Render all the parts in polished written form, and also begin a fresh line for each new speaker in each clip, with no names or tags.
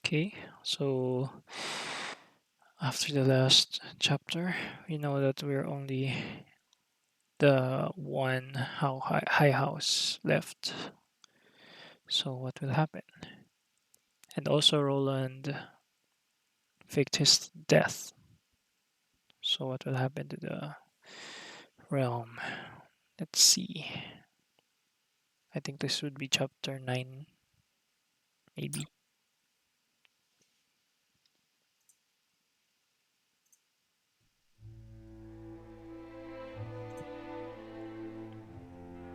Okay, so after the last chapter, we know that we're only the one high house left. So what will happen? And also Roland faked his death. So what will happen to the realm? Let's see. I think this would be chapter 9, maybe.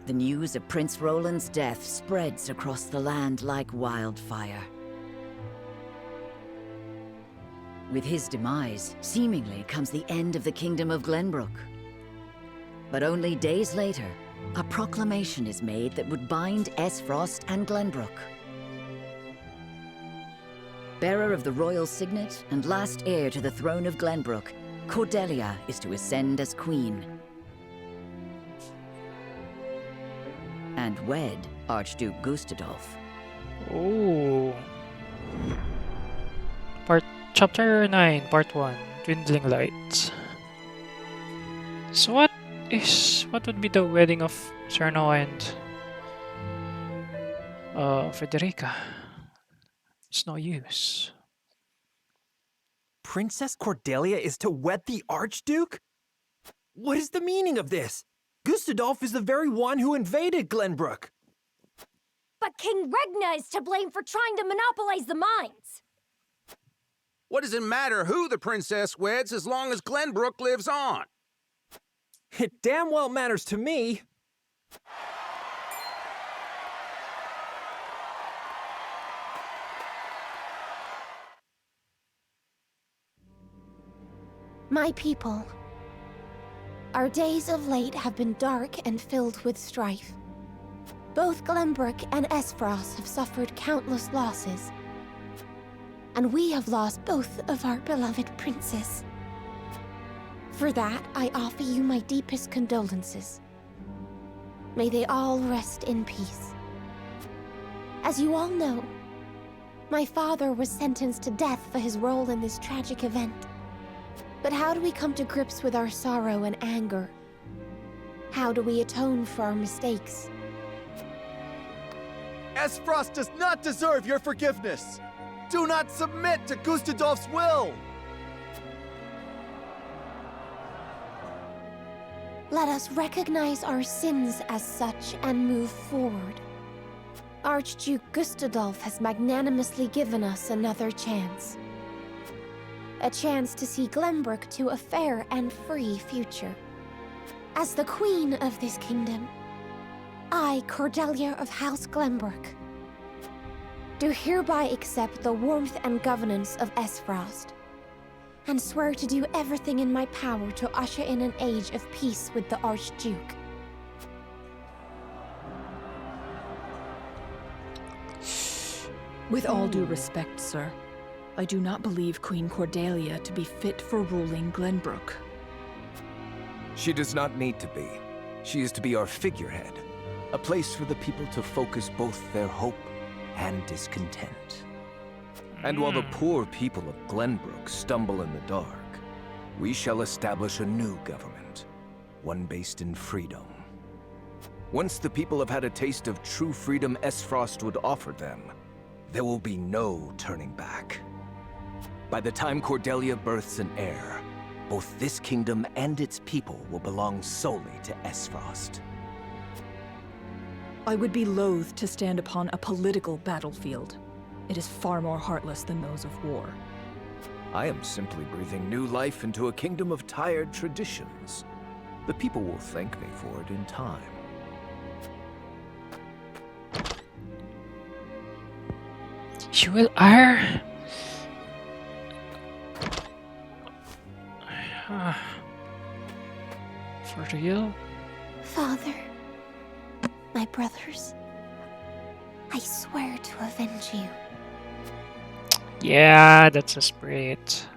The news of Prince Roland's death spreads across the land like wildfire. With his demise, seemingly comes the end of the Kingdom of Glenbrook. But only days later, a proclamation is made that would bind Esfrost and Glenbrook. Bearer of the royal signet and last heir to the throne of Glenbrook, Cordelia is to ascend as queen. And wed Archduke Gustadolf.
Oh. Chapter 9, Part 1, Dwindling Lights. So what would be the wedding of Cerno and Frederica? It's no use.
Princess Cordelia is to wed the Archduke? What is the meaning of this? Gustadolf is the very one who invaded Glenbrook.
But King Regna is to blame for trying to monopolize the mines.
What does it matter who the princess weds as long as Glenbrook lives on?
It damn well matters to me.
My people, our days of late have been dark and filled with strife. Both Glenbrook and Esfrost have suffered countless losses, and we have lost both of our beloved princes. For that, I offer you my deepest condolences. May they all rest in peace. As you all know, my father was sentenced to death for his role in this tragic event. But how do we come to grips with our sorrow and anger? How do we atone for our mistakes?
Esfrost does not deserve your forgiveness! Do not submit to Gustadolf's will!
Let us recognize our sins as such and move forward. Archduke Gustadolf has magnanimously given us another chance. A chance to see Glenbrook to a fair and free future. As the queen of this kingdom, I, Cordelia of House Glenbrook, do hereby accept the warmth and governance of Esfrost, and swear to do everything in my power to usher in an age of peace with the Archduke.
With all due respect, sir, I do not believe Queen Cordelia to be fit for ruling Glenbrook.
She does not need to be. She is to be our figurehead, a place for the people to focus both their hope and discontent. And while the poor people of Glenbrook stumble in the dark, we shall establish a new government, one based in freedom. Once the people have had a taste of true freedom Esfrost would offer them, there will be no turning back. By the time Cordelia births an heir, both this kingdom and its people will belong solely to Esfrost.
I would be loath to stand upon a political battlefield. It is far more heartless than those of war.
I am simply breathing new life into a kingdom of tired traditions. The people will thank me for it in time.
You will are. For real?
Father, my brothers, I swear to avenge you.
Yeah, that's a spirit.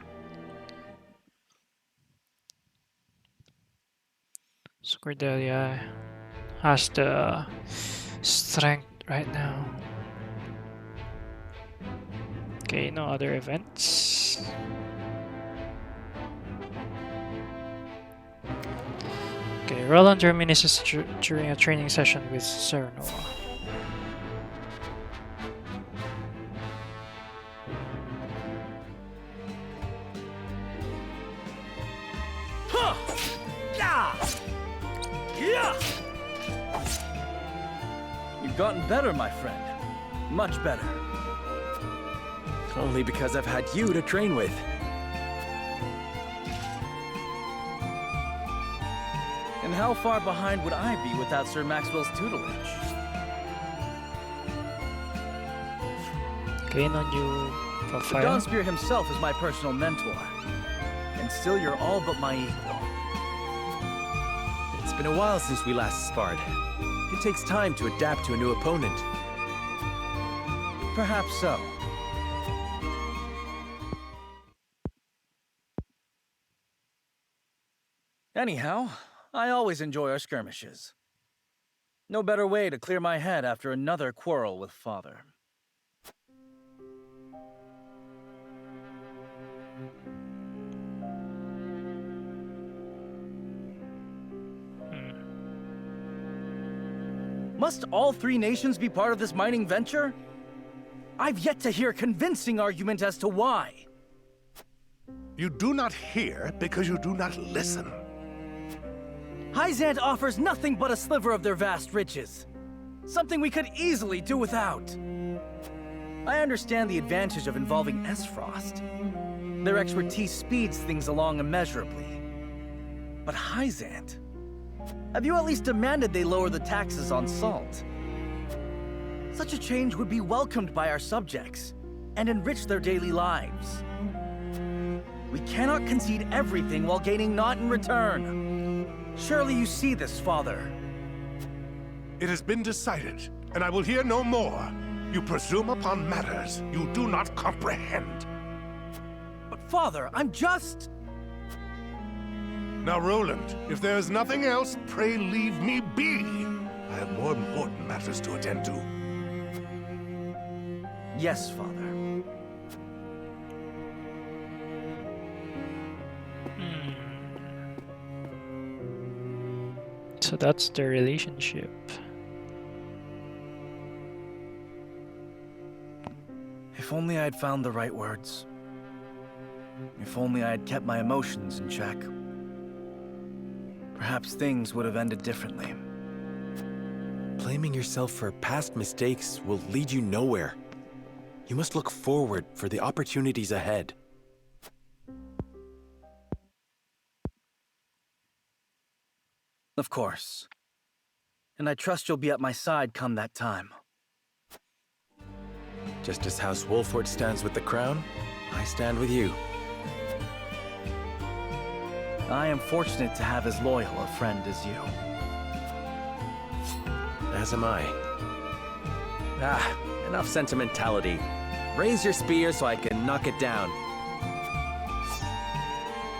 So Cordelia has the strength right now. Okay, no other events. Okay, Roland reminisces during a training session with Sir Noah.
You've gotten better, my friend. Much better.
Only because I've had you to train with.
And how far behind would I be without Sir Maxwell's tutelage?
Okay, no new
The
profile.
Dawnspear himself is my personal mentor. And still you're all but my equal.
It's been a while since we last sparred. It takes time to adapt to a new opponent.
Perhaps so. Anyhow, I always enjoy our skirmishes. No better way to clear my head after another quarrel with Father. Must all three nations be part of this mining venture? I've yet to hear a convincing argument as to why.
You do not hear because you do not listen.
Hyzant offers nothing but a sliver of their vast riches. Something we could easily do without. I understand the advantage of involving Esfrost. Their expertise speeds things along immeasurably. But Hyzant? Have you at least demanded they lower the taxes on salt? Such a change would be welcomed by our subjects, and enrich their daily lives. We cannot concede everything while gaining naught in return. Surely you see this, Father.
It has been decided, and I will hear no more. You presume upon matters you do not comprehend.
But Father, I'm just...
Now, Roland, if there is nothing else, pray leave me be. I have more important matters to attend to.
Yes, Father.
So that's the relationship.
If only I had found the right words. If only I had kept my emotions in check. Perhaps things would have ended differently.
Blaming yourself for past mistakes will lead you nowhere. You must look forward for the opportunities ahead.
Of course. And I trust you'll be at my side come that time.
Just as House Wolford stands with the crown, I stand with you.
I am fortunate to have as loyal a friend as you.
As am I. Enough sentimentality. Raise your spear so I can knock it down.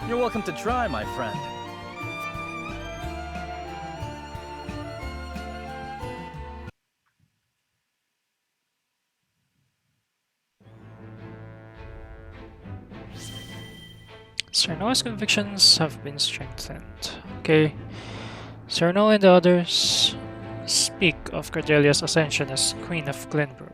You're welcome to try, my friend.
Sir Noah's convictions have been strengthened. Okay. Sir Noah and the others speak of Cordelia's ascension as Queen of Glenbrook.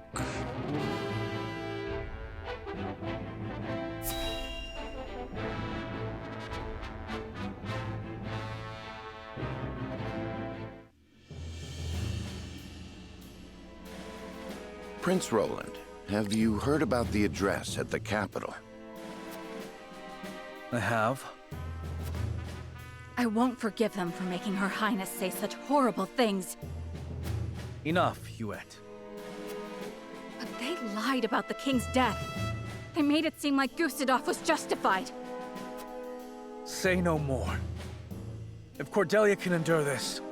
Prince Roland, have you heard about the address at the capital?
I have.
I won't forgive them for making Her Highness say such horrible things.
Enough, Hewitt.
But they lied about the king's death. They made it seem like Gustadolf was justified.
Say no more. If Cordelia can endure this,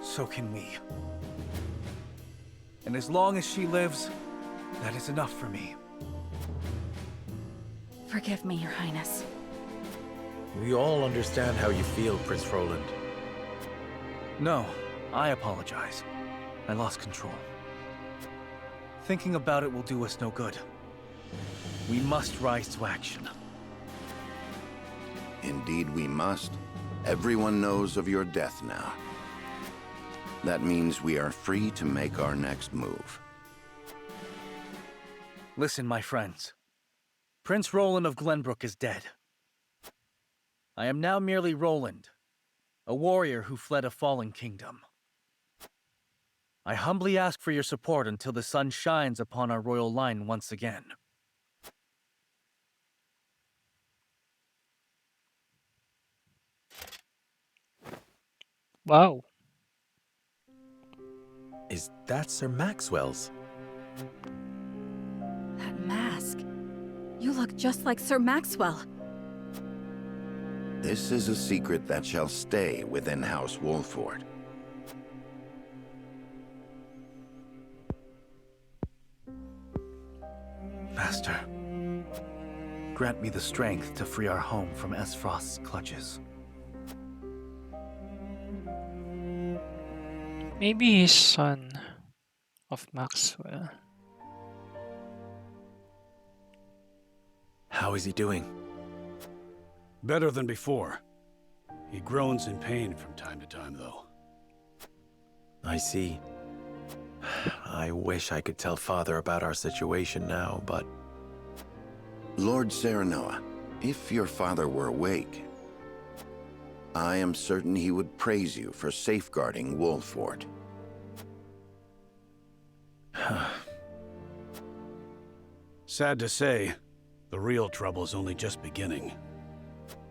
so can we. And as long as she lives, that is enough for me.
Forgive me, Your Highness.
We all understand how you feel, Prince Roland.
No, I apologize. I lost control. Thinking about it will do us no good. We must rise to action.
Indeed we must. Everyone knows of your death now. That means we are free to make our next move.
Listen, my friends. Prince Roland of Glenbrook is dead. I am now merely Roland, a warrior who fled a fallen kingdom. I humbly ask for your support until the sun shines upon our royal line once again.
Wow.
Is that Sir Maxwell's?
That mask. You look just like Sir Maxwell.
This is a secret that shall stay within House Wolford.
Master, grant me the strength to free our home from Esfrost's clutches.
Maybe he's son of Maxwell.
How is he doing?
Better than before. He groans in pain from time to time, though.
I see. I wish I could tell Father about our situation now, but...
Lord Serenoa, if your father were awake, I am certain he would praise you for safeguarding Wolford.
Sad to say, the real trouble's only just beginning.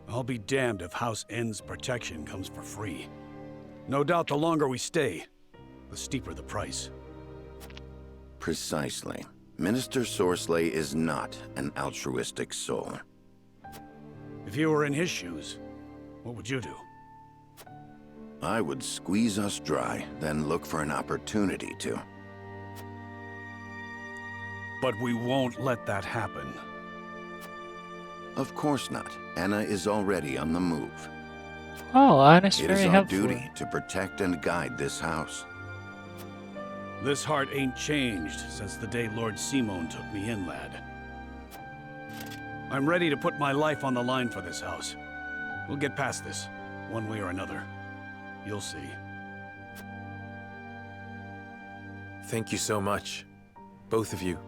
I'll be damned if House N's protection comes for free. No doubt the longer we stay, the steeper the price.
Precisely. Minister Sorsley is not an altruistic soul.
If you were in his shoes, what would you do?
I would squeeze us dry, then look for an opportunity to.
But we won't let that happen.
Of course not. Anna is already on the move.
Oh, Anna's
It
very
is our
helpful.
duty to protect and guide this house.
This heart ain't changed since the day Lord Simon took me in, lad. I'm ready to put my life on the line for this house. We'll get past this, one way or another. You'll see.
Thank you so much. Both of you.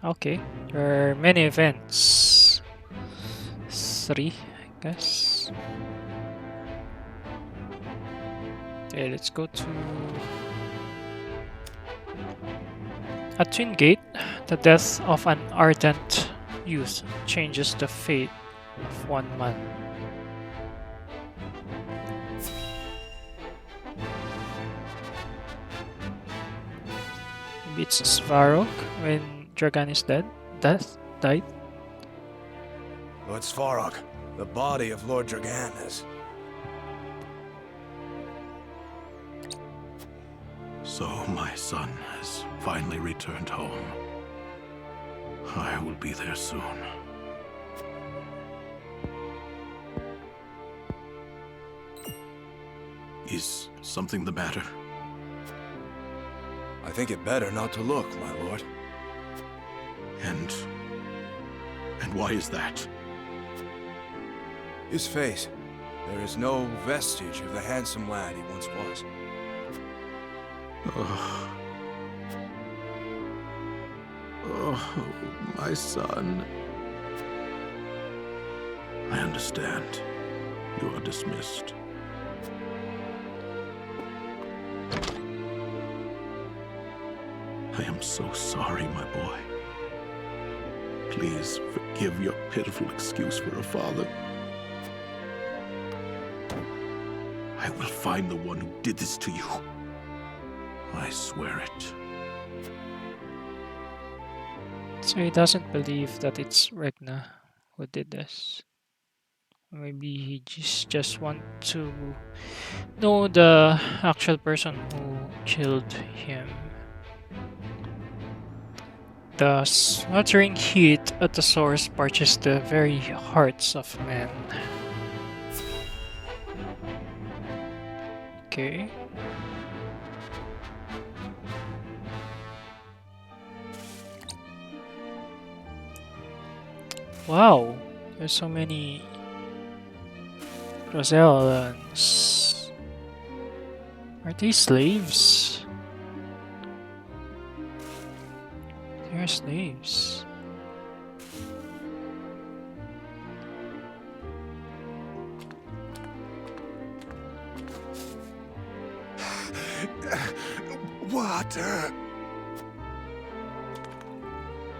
Okay, there are many events. 3, I guess. Okay, let's go to... At Twin Gate, the death of an ardent youth changes the fate of one man. Maybe it's Svarog when Dragan is dead. Death died.
Lord Svarog, the body of Lord Dragan is...
So my son has finally returned home. I will be there soon. Is something the matter?
I think it better not to look, my lord.
And why is that?
His face. There is no vestige of the handsome lad he once was.
Oh, my son. I understand. You are dismissed. I am so sorry, my boy. Please forgive your pitiful excuse for a father. I will find the one who did this to you. I swear it.
So he doesn't believe that it's Regna who did this. Maybe he just want to know the actual person who killed him. The sweltering heat at the source parches the very hearts of men. Okay. Wow, there's so many Rosellans. Are they slaves? They're slaves.
Water.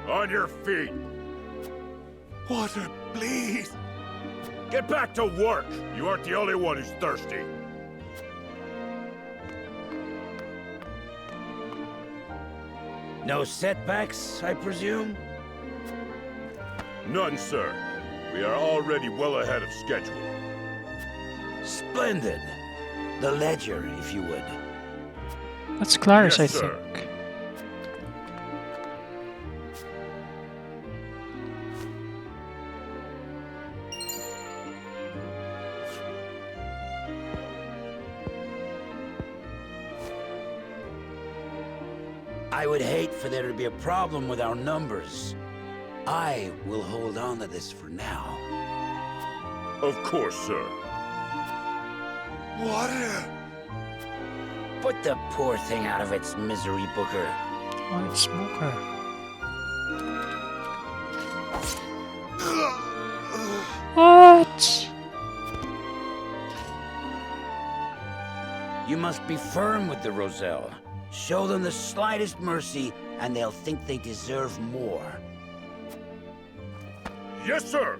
On your feet!
Water, please.
Get back to work! You aren't the only one who's thirsty.
No setbacks, I presume?
None, sir. We are already well ahead of schedule.
Splendid. The ledger, if you would.
That's Clarice,
Yes,
I
sir.
think.
I would hate for there to be a problem with our numbers. I will hold on to this for now.
Of course, sir.
Water.
Put the poor thing out of its misery, Booker.
White smoker. What?
You must be firm with the Roselle. Show them the slightest mercy, and they'll think they deserve more.
Yes, sir!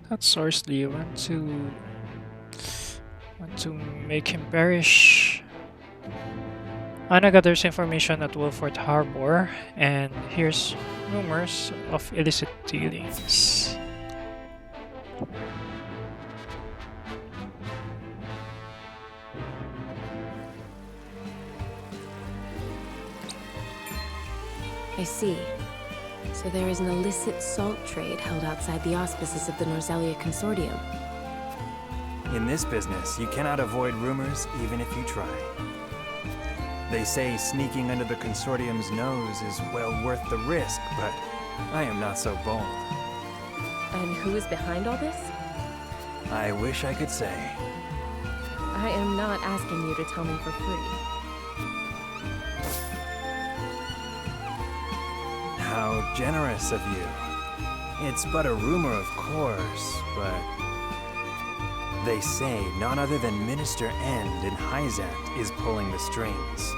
That Sorcery want to make him perish. Anna gathers information at Wolford Harbor and hears rumors of illicit dealings.
I see. So there is an illicit salt trade held outside the auspices of the Norzelia Consortium.
In this business, you cannot avoid rumors even if you try. They say sneaking under the Consortium's nose is well worth the risk, but I am not so bold.
And who is behind all this?
I wish I could say.
I am not asking you to tell me for free.
How generous of you. It's but a rumor, of course, but they say none other than Minister End in Hyzat is pulling the strings.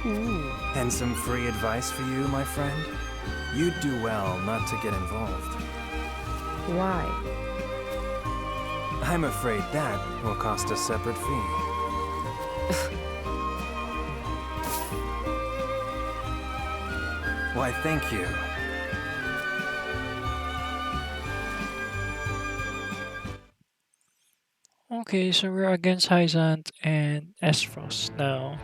Ooh.
And some free advice for you, my friend? You'd do well not to get involved.
Why?
I'm afraid that will cost a separate fee. Why, thank you.
Okay, so we're against Hyzant and Esfrost now.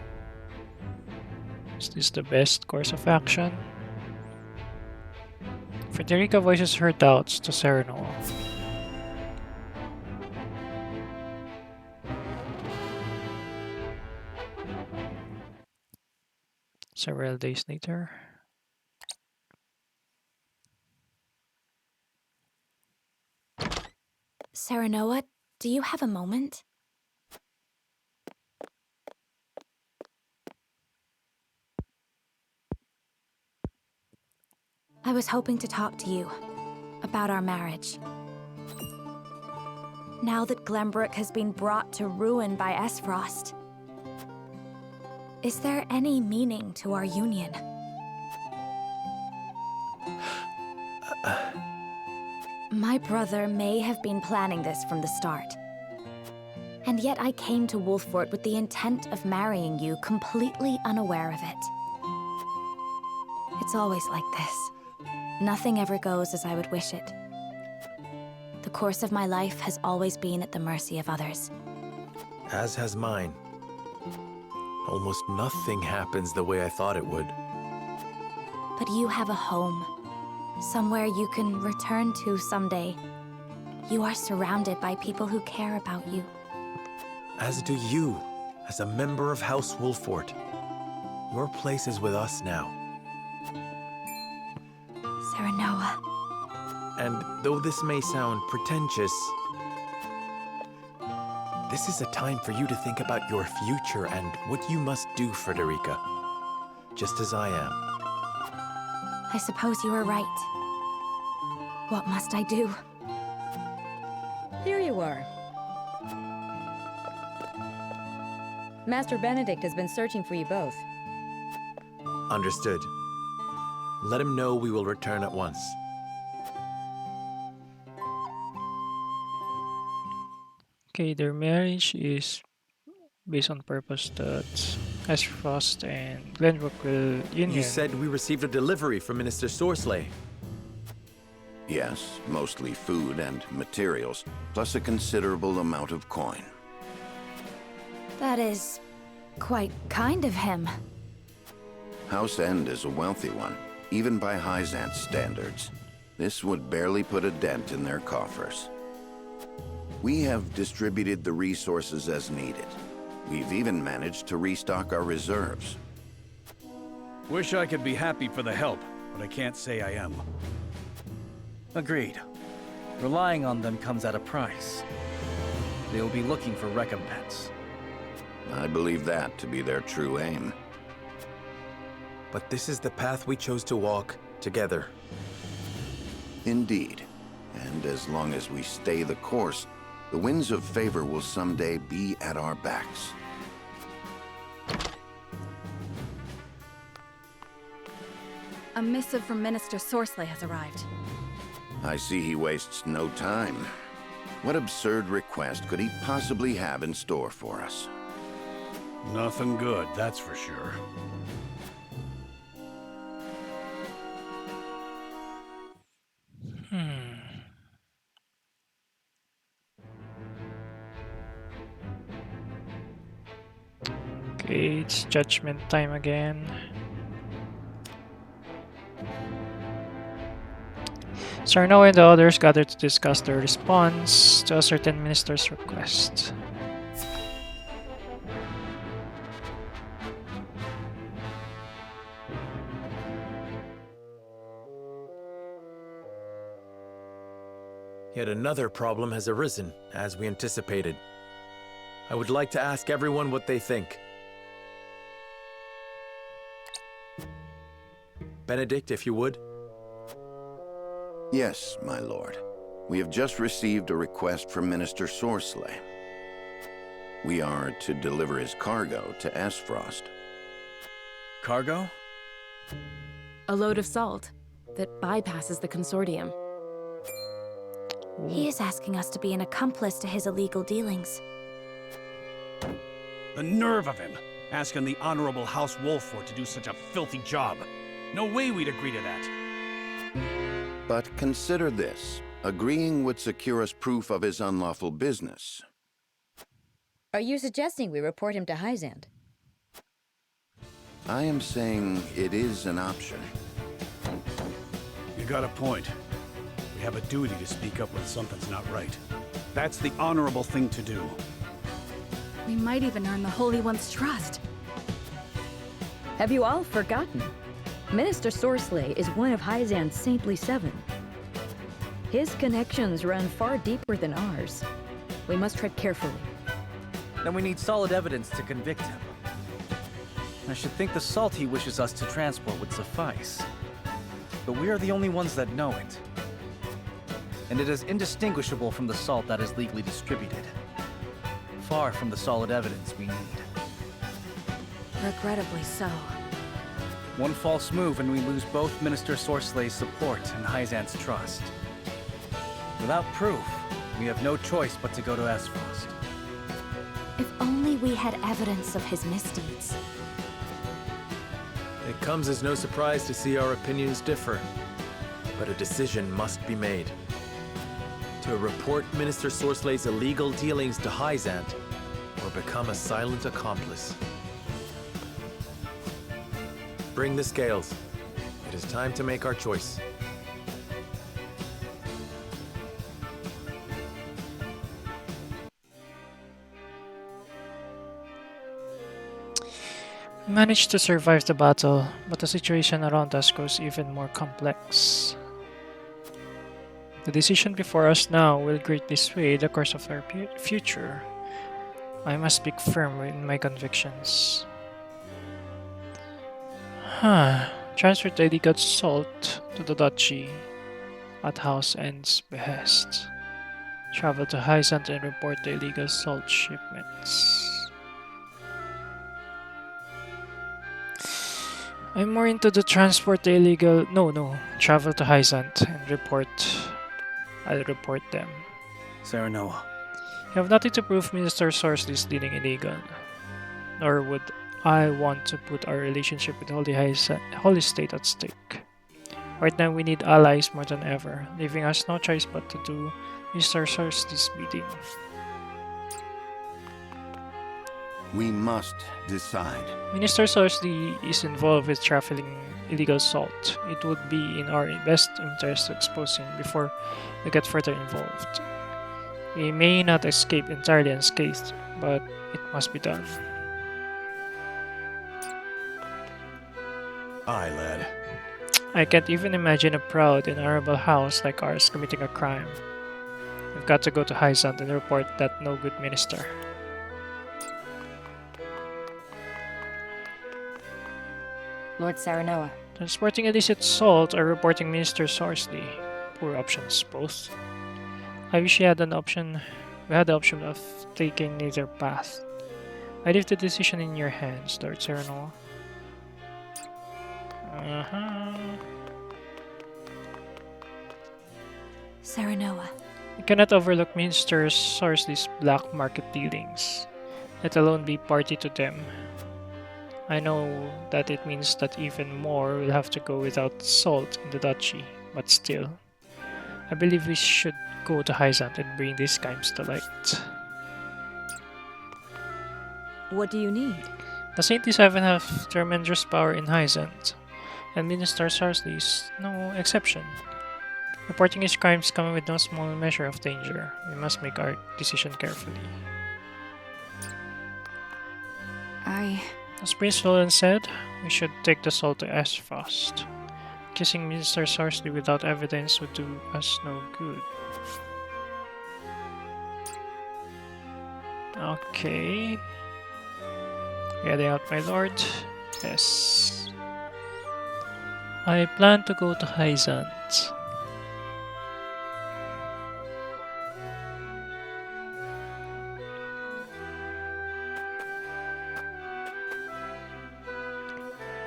Is this the best course of action? Frederica voices her doubts to Serenoa. Several days later.
Serenoa, do you have a moment? I was hoping to talk to you about our marriage. Now that Glenbrook has been brought to ruin by Esfrost, is there any meaning to our union? My brother may have been planning this from the start. And yet I came to Wolfort with the intent of marrying you, completely unaware of it. It's always like this. Nothing ever goes as I would wish it. The course of my life has always been at the mercy of others.
As has mine. Almost nothing happens the way I thought it would. But you have a home. Somewhere you can return to someday. You are surrounded by people who care about you.
As do you, as a member of House Wolfort. Your place is with us now.
Serenoa.
And though this may sound pretentious, this is a time for you to think about your future and what you must do, Frederica. Just as I am.
I suppose you are right. What must I do?
Here you are. Master Benedict has been searching for you both.
Understood. Let him know we will return at once.
Okay, their marriage is based on purpose that Frost and Glenbrook will union.
You said we received a delivery from Minister Sorsley.
Yes, mostly food and materials, plus a considerable amount of coin.
That is quite kind of him.
House End is a wealthy one, even by Hyzant's standards. This would barely put a dent in their coffers. We have distributed the resources as needed. We've even managed to restock our reserves.
Wish I could be happy for the help, but I can't say I am.
Agreed. Relying on them comes at a price. They will be looking for recompense.
I believe that to be their true aim.
But this is the path we chose to walk together.
Indeed. And as long as we stay the course, the winds of favor will someday be at our backs.
A missive from Minister Sorsley has arrived.
I see he wastes no time. What absurd request could he possibly have in store for us?
Nothing good, that's for sure.
Okay, it's judgment time again. Sarno and the others gather to discuss their response to a certain minister's request.
Yet another problem has arisen, as we anticipated. I would like to ask everyone what they think. Benedict, if you would.
Yes, my lord. We have just received a request from Minister Sorsley. We are to deliver his cargo to Esfrost.
Cargo?
A load of salt that bypasses the consortium.
He is asking us to be an accomplice to his illegal dealings.
The nerve of him, asking the Honorable House Wolfort to do such a filthy job. No way we'd agree to that.
But consider this. Agreeing would secure us proof of his unlawful business.
Are you suggesting we report him to Hyzant?
I am saying it is an option.
You got a point. We have a duty to speak up when something's not right. That's the honorable thing to do.
We might even earn the Holy One's trust.
Have you all forgotten? Minister Sorsley is one of Hyzant's saintly seven. His connections run far deeper than ours. We must tread carefully.
Then we need solid evidence to convict him. I should think the salt he wishes us to transport would suffice. But we are the only ones that know it. And it is indistinguishable from the salt that is legally distributed. Far from the solid evidence we need.
Regrettably so.
One false move and we lose both Minister Sorsley's support and Hyzant's trust. Without proof, we have no choice but to go to Esfrost.
If only we had evidence of his misdeeds.
It comes as no surprise to see our opinions differ, but a decision must be made. To report Minister Sorsley's illegal dealings to Hyzant, or become a silent accomplice. Bring the scales. It is time to make our choice.
We managed to survive the battle, but the situation around us grows even more complex. The decision before us now will greatly sway the course of our future. I must be firm in my convictions. Transfer the illegal salt to the duchy at House End's behest. Travel to Hyzant and report the illegal salt shipments. I'm more into the transport the illegal. No. Travel to Hyzant and report. I'll report them.
Serenoa.
You have nothing to prove Minister Sorsley is dealing illegal. Nor would I want to put our relationship with Holy State at stake. Right now we need allies more than ever, leaving us no choice but to do Mr. Sorsley's bidding.
We must decide.
Minister Sorsley is involved with trafficking illegal salt. It would be in our best interest to expose him before we get further involved. We may not escape entirely unscathed, but it must be done.
Aye, lad.
I can't even imagine a proud and honorable house like ours committing a crime. We've got to go to Hyzant and report that no good minister.
Lord Serenoa.
Transporting illicit salt or reporting Minister Sorsley. Poor options, both. I wish we had the option of taking neither path. I leave the decision in your hands, Lord Serenoa.
Serenoa.
You cannot overlook Minister Sorsley's black market dealings, let alone be party to them. I know that it means that even more will have to go without salt in the duchy, but still, I believe we should go to Hyzant and bring these crimes to light.
What do you need?
The Saint 7 have tremendous power in Hyzant, and Minister Sorsley is no exception. Reporting his crimes coming with no small measure of danger. We must make our decision carefully. As Prince Roland said, we should take the salt to Esfrost. Kissing Minister Sorsley without evidence would do us no good. Okay. Getting out, my lord. Yes. I plan to go to Hyzant.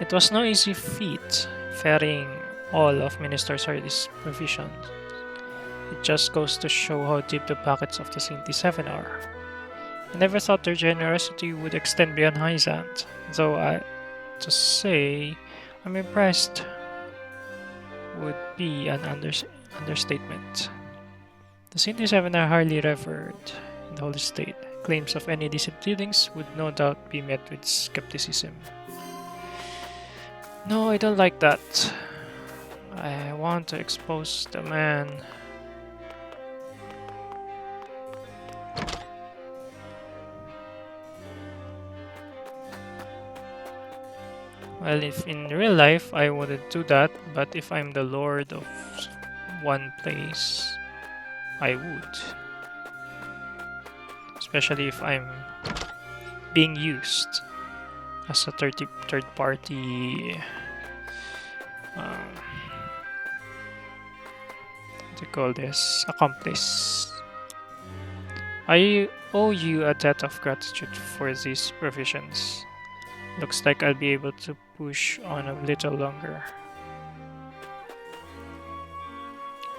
It was no easy feat ferrying all of Minister Sorsley's provisions. It just goes to show how deep the pockets of the Saint 7 are. I never thought their generosity would extend beyond Hyzant, though to say I'm impressed would be an understatement. The Saint 7 are highly revered in the Holy State. Claims of any illicit dealings would no doubt be met with skepticism. No, I don't like that. I want to expose the man. Well, if in real life I wouldn't do that, but if I'm the lord of one place, I would. Especially if I'm being used as a third party what do you call this? Accomplice. I owe you a debt of gratitude for these provisions. Looks like I'll be able to push on a little longer.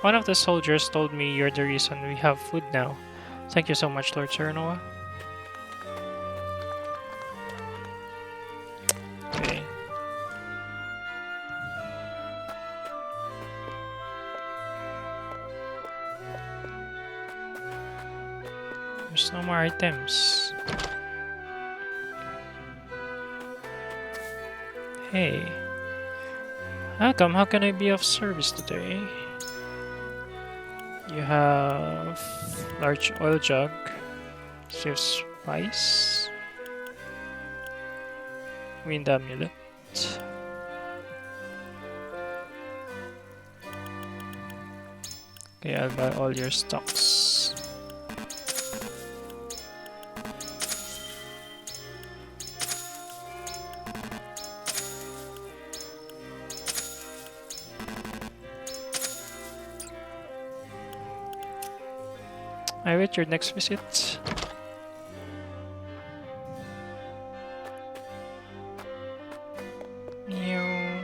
One of the soldiers told me you're the reason we have food now. Thank you so much, Lord Serenoa. Okay. There's no more items. Hey, How can I be of service today? You have large oil jug, save spice, wind amulet. Okay, I'll buy all your stocks. I await your next visit. Meow.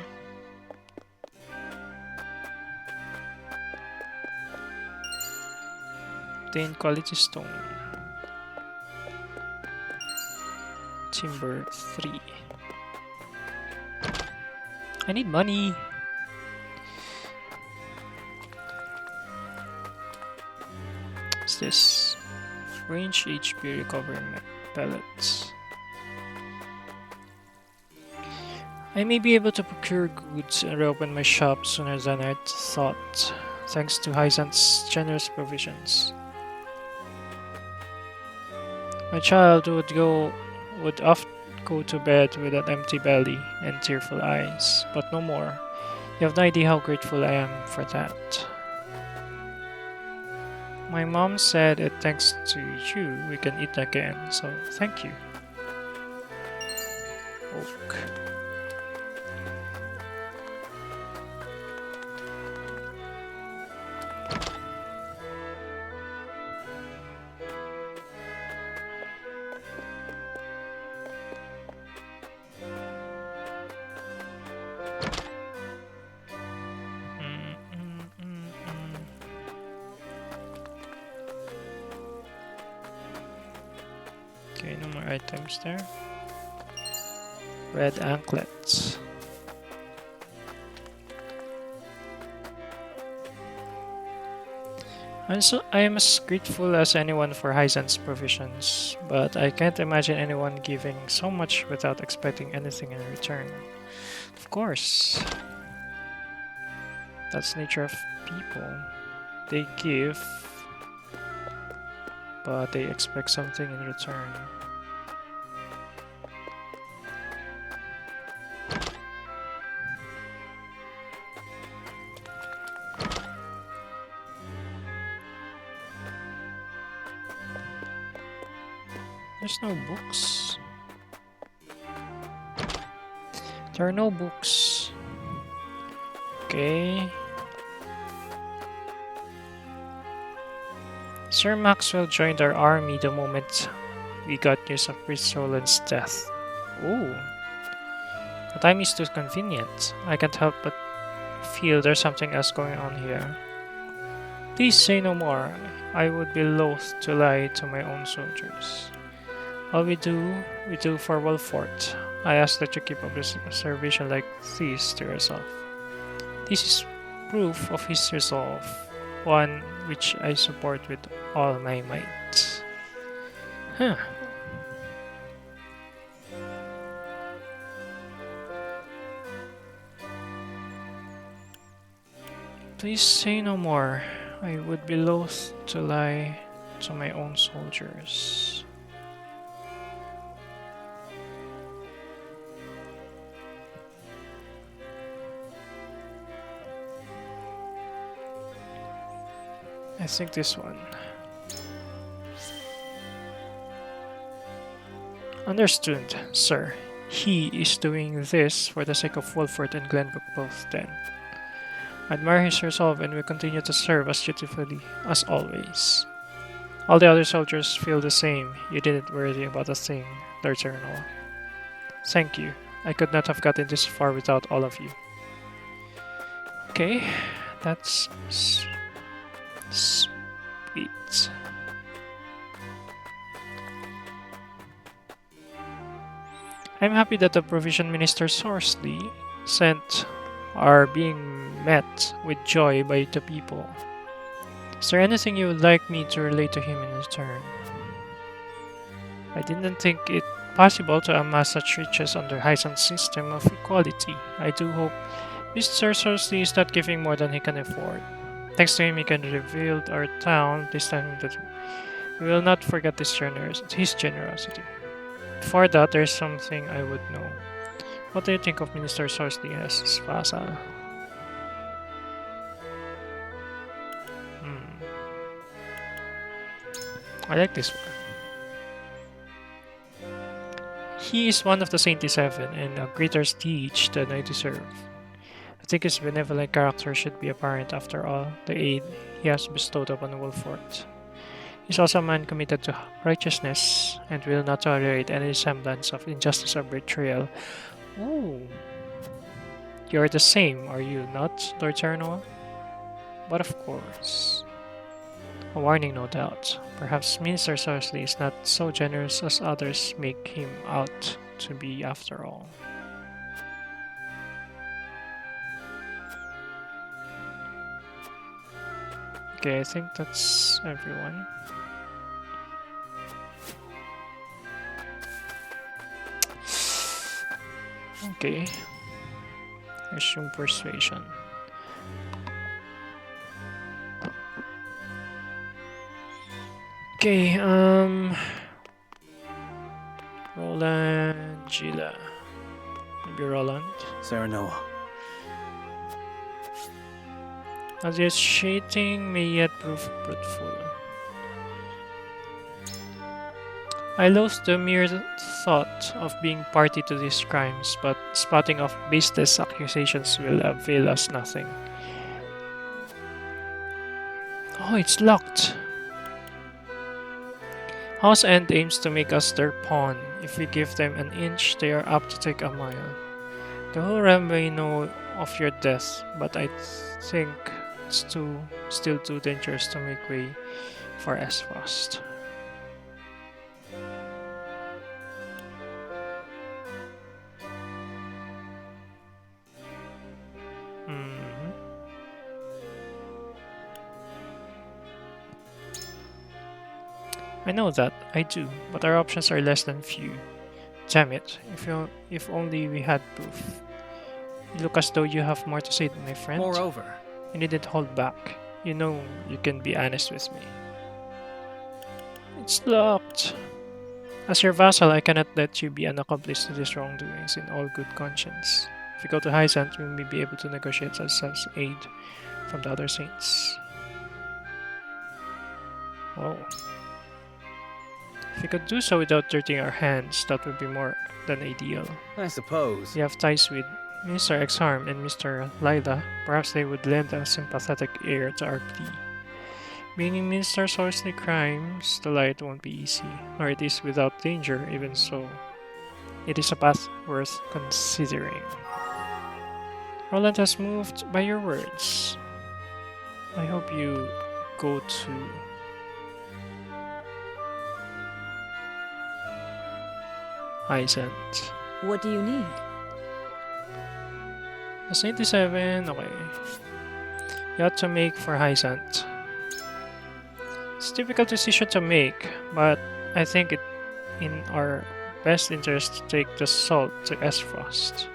Obtain quality stone. Timber 3. I need money. What's this? Range HP recovering pellets. I may be able to procure goods and reopen my shop sooner than I thought, thanks to Hyzant's generous provisions. My child would often go to bed with an empty belly and tearful eyes, but no more. You have no idea how grateful I am for that. My mom said it thanks to you we can eat again, so thank you. Oak. Okay, no more items there. Red anklets. I am as grateful as anyone for Hyzant's provisions, but I can't imagine anyone giving so much without expecting anything in return. Of course. That's the nature of people. They give, but they expect something in return. There's no books. There are no books. Okay. Sir Maxwell joined our army the moment we got news of Prince Roland's death. Oh. The time is too convenient. I can't help but feel there's something else going on here. Please say no more. I would be loath to lie to my own soldiers. All we do for Wolfort. I ask that you keep observation like this to yourself. This is proof of his resolve, one which I support with all my might. Huh. Please say no more. I would be loath to lie to my own soldiers. I think this one. Understood, sir. He is doing this for the sake of Wolford and Glenbrook both then. I admire his resolve and will continue to serve as dutifully as always. All the other soldiers feel the same. You didn't worry about a thing, Lord Cernal. Thank you. I could not have gotten this far without all of you. Okay, that's sweet. I'm happy that the Provision Minister Sorsley sent are being met with joy by the people. Is there anything you would like me to relate to him in return? I didn't think it possible to amass such riches under Hyzant's system of equality. I do hope Mr. Cersei is not giving more than he can afford. Thanks to him, he can rebuild our town, this time that we will not forget his generosity. Before that, there's something I would know. What do you think of Minister Cersei as vassal? I like this one. He is one of the Sainty Seven and a greater stage than I deserve. I think his benevolent character should be apparent after all the aid he has bestowed upon Wolfort. He's also a man committed to righteousness and will not tolerate any semblance of injustice or betrayal. Oh, you're the same, are you not, Lord Terranor? But of course. A warning, no doubt. Perhaps Minister Cersei is not so generous as others make him out to be after all. Okay, I think that's everyone. Okay. Assume persuasion. Okay, Roland, Gila. Maybe Roland.
Serenoa.
Associating may yet prove fruitful. I loathe the mere thought of being party to these crimes, but spotting of baseless accusations will avail us nothing. Oh, it's locked! House End aims to make us their pawn. If we give them an inch, they are apt to take a mile. The whole realm may know of your death, but I think it's still too dangerous to make way for Esfrost. I know that, I do, but our options are less than few. Damn it, if only we had proof. You look as though you have more to say than my friend.
Moreover,
you needn't hold back. You know you can be honest with me. It's locked. As your vassal, I cannot let you be an accomplice to these wrongdoings in all good conscience. If we go to Hyzant, we may be able to negotiate such as aid from the other saints. Oh. If we could do so without dirtying our hands, that would be more than ideal.
I suppose.
You have ties with Mr. Exarm and Mr. Lila. Perhaps they would lend a sympathetic ear to our plea. Being in Mr. Sorcery crimes, the light won't be easy, nor it is without danger, even so. It is a path worth considering. Roland has moved by your words. I hope you go to Hyzant.
What do you need?
That's 87, okay. You have to make for Hyzant. It's a difficult decision to make, but I think it in our best interest to take the salt to Esfrost.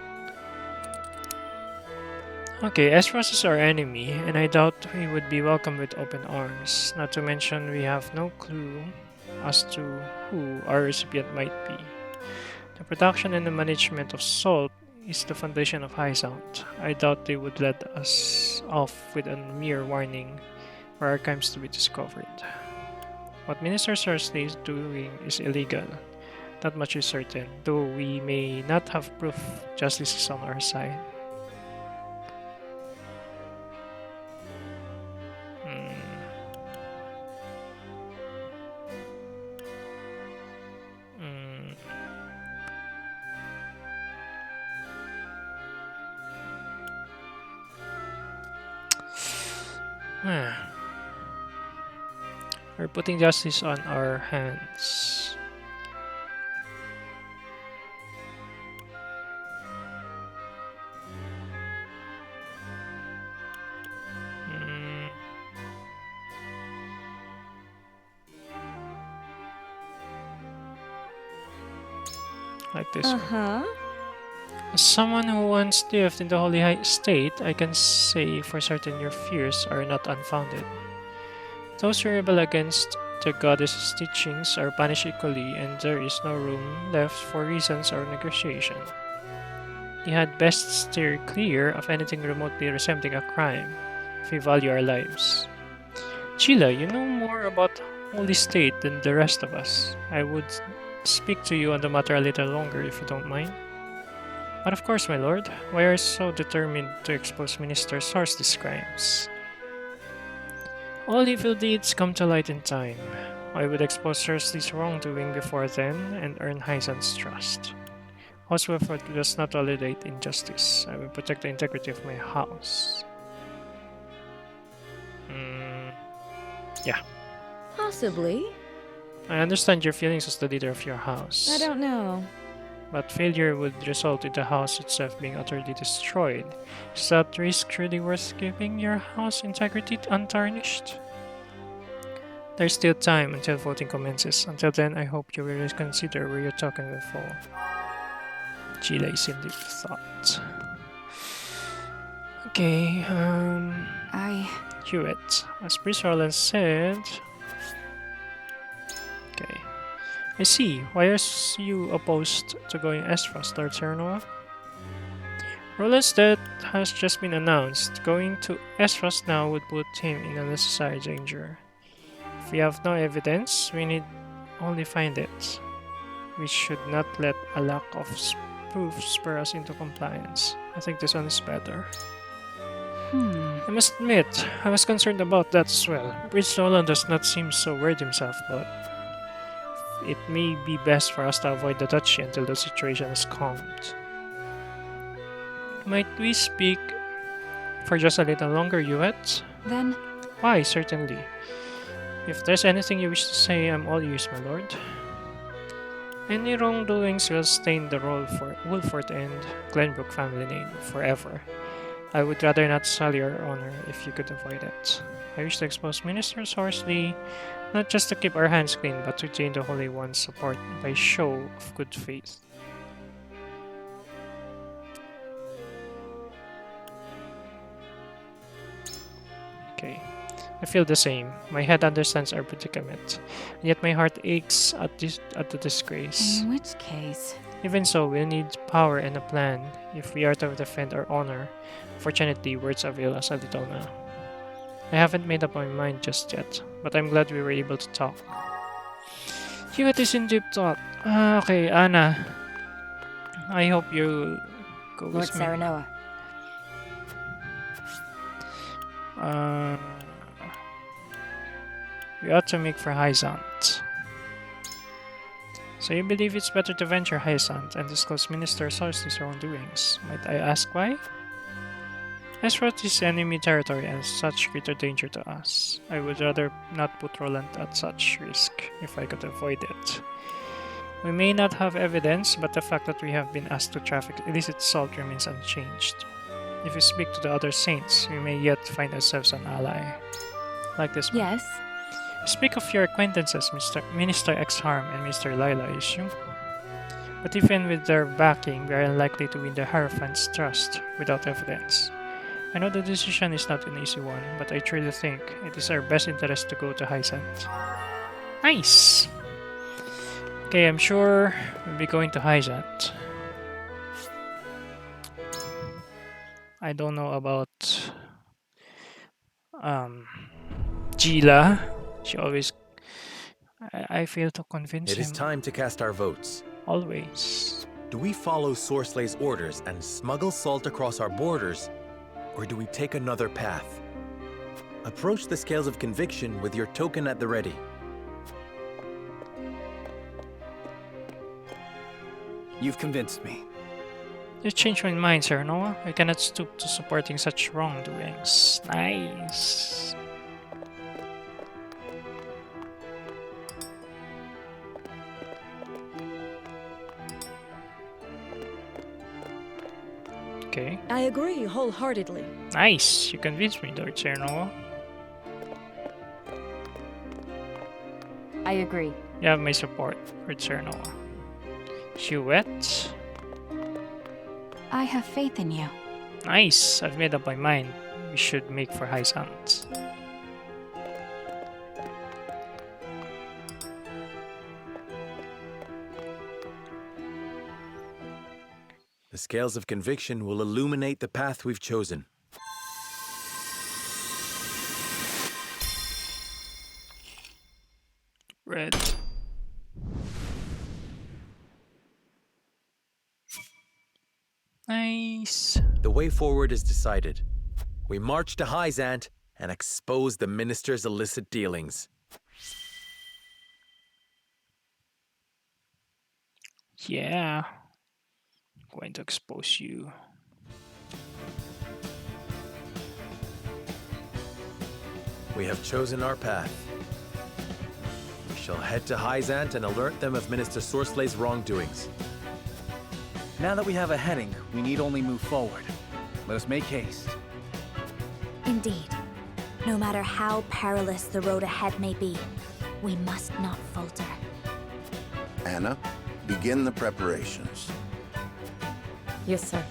Okay, Esfrost is our enemy, and I doubt he would be welcomed with open arms. Not to mention we have no clue as to who our recipient might be. The production and the management of salt is the foundation of Hyzant. I doubt they would let us off with a mere warning for our crimes to be discovered. What Minister Cersei is doing is illegal. That much is certain, though we may not have proof justice is on our side. We're putting justice on our hands. Like this one. As someone who once lived in the Holy State, I can say for certain your fears are not unfounded. Those who rebel against the goddess's teachings are punished equally, and there is no room left for reasons or negotiation. You had best steer clear of anything remotely resembling a crime, if we value our lives. Sheila, you know more about Holy State than the rest of us. I would speak to you on the matter a little longer if you don't mind. But of course, my lord, why are you so determined to expose Minister Sorce's crimes? All evil deeds come to light in time. I would expose Cersei's wrongdoing before then and earn Hyzan's trust. House Wilford does not tolerate injustice. I will protect the integrity of my house. Yeah.
Possibly.
I understand your feelings as the leader of your house.
I don't know.
But failure would result in the house itself being utterly destroyed. Is that risk really worth keeping your house integrity untarnished? There's still time until voting commences. Until then, I hope you will reconsider where your token will fall. Sheila is in deep thought. Okay, Hewitt. As Priest Roland said... Okay. I see. Why are you opposed to going Esfrost, Lord Serenoa? Roland's death has just been announced. Going to Esfrost now would put him in unnecessary danger. If we have no evidence, we need only find it. We should not let a lack of proof spur us into compliance. I think this one is better. I must admit, I was concerned about that as well. Prince Roland does not seem so worried himself, but it may be best for us to avoid the duchy until the situation is calmed. Might we speak for just a little longer, Hewitt?
Then?
Why, certainly. If there's anything you wish to say, I'm all ears, my lord. Any wrongdoings will stain the Wolford and Glenbrook family name forever. I would rather not sully your honor if you could avoid it. I wish to expose Minister Horsley, not just to keep our hands clean, but to gain the Holy One's support by show of good faith. Okay. I feel the same. My head understands our predicament, and yet my heart aches at the disgrace.
In which case?
Even so, we'll need power and a plan if we are to defend our honor. Fortunately, words avail us a little now. I haven't made up my mind just yet, but I'm glad we were able to talk. Hewitt is in deep thought. Okay, Anna. I hope you go
Lord
with me.
Serenoa.
We ought to make for Hyzant. So you believe it's better to venture Hyzant and disclose Minister Sorce's wrongdoings. Might I ask why? Esfrost is enemy territory and such greater danger to us. I would rather not put Roland at such risk if I could avoid it. We may not have evidence, but the fact that we have been asked to traffic illicit salt remains unchanged. If we speak to the other saints, we may yet find ourselves an ally. Like this one.
Yes?
Speak of your acquaintances, Minister Exharm and Mr. Lila, issue. But even with their backing, we are unlikely to win the Hierophant's trust without evidence. I know the decision is not an easy one, but I truly think it is our best interest to go to Hyzant. Nice! Okay, I'm sure we'll be going to Hyzant. I don't know about Gila. She always... I fail to convince him.
It is time to cast our votes.
Always.
Do we follow Sorslay's orders and smuggle salt across our borders, or do we take another path? Approach the scales of conviction with your token at the ready.
You've convinced me.
You changed my mind, Sir Noah. I cannot stoop to supporting such wrongdoings. Nice. Okay.
I agree wholeheartedly.
Nice. You convinced me, Lord Sir Noah.
I agree.
You have my support, Lord Sir Noah. Hewitt.
I have faith in you.
Nice. I've made up my mind. We should make for high sounds.
The scales of conviction will illuminate the path we've chosen.
Red. Nice.
The way forward is decided. We march to Hyzant and expose the minister's illicit dealings.
Yeah. I'm going to expose you.
We have chosen our path. We shall head to Hyzant and alert them of Minister Sorslay's wrongdoings.
Now that we have a heading, we need only move forward. Let us make haste.
Indeed. No matter how perilous the road ahead may be, we must not falter.
Anna, begin the preparations.
Yes, sir.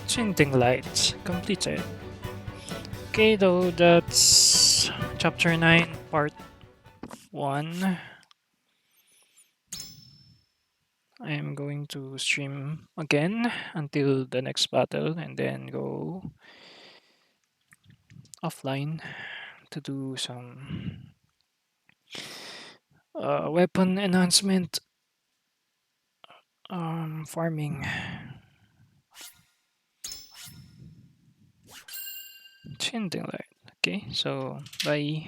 Changing lights completed. Okay, though that's chapter 9, part 1. I am going to stream again until the next battle and then go offline to do some weapon enhancement farming. Changing light. Okay, so bye.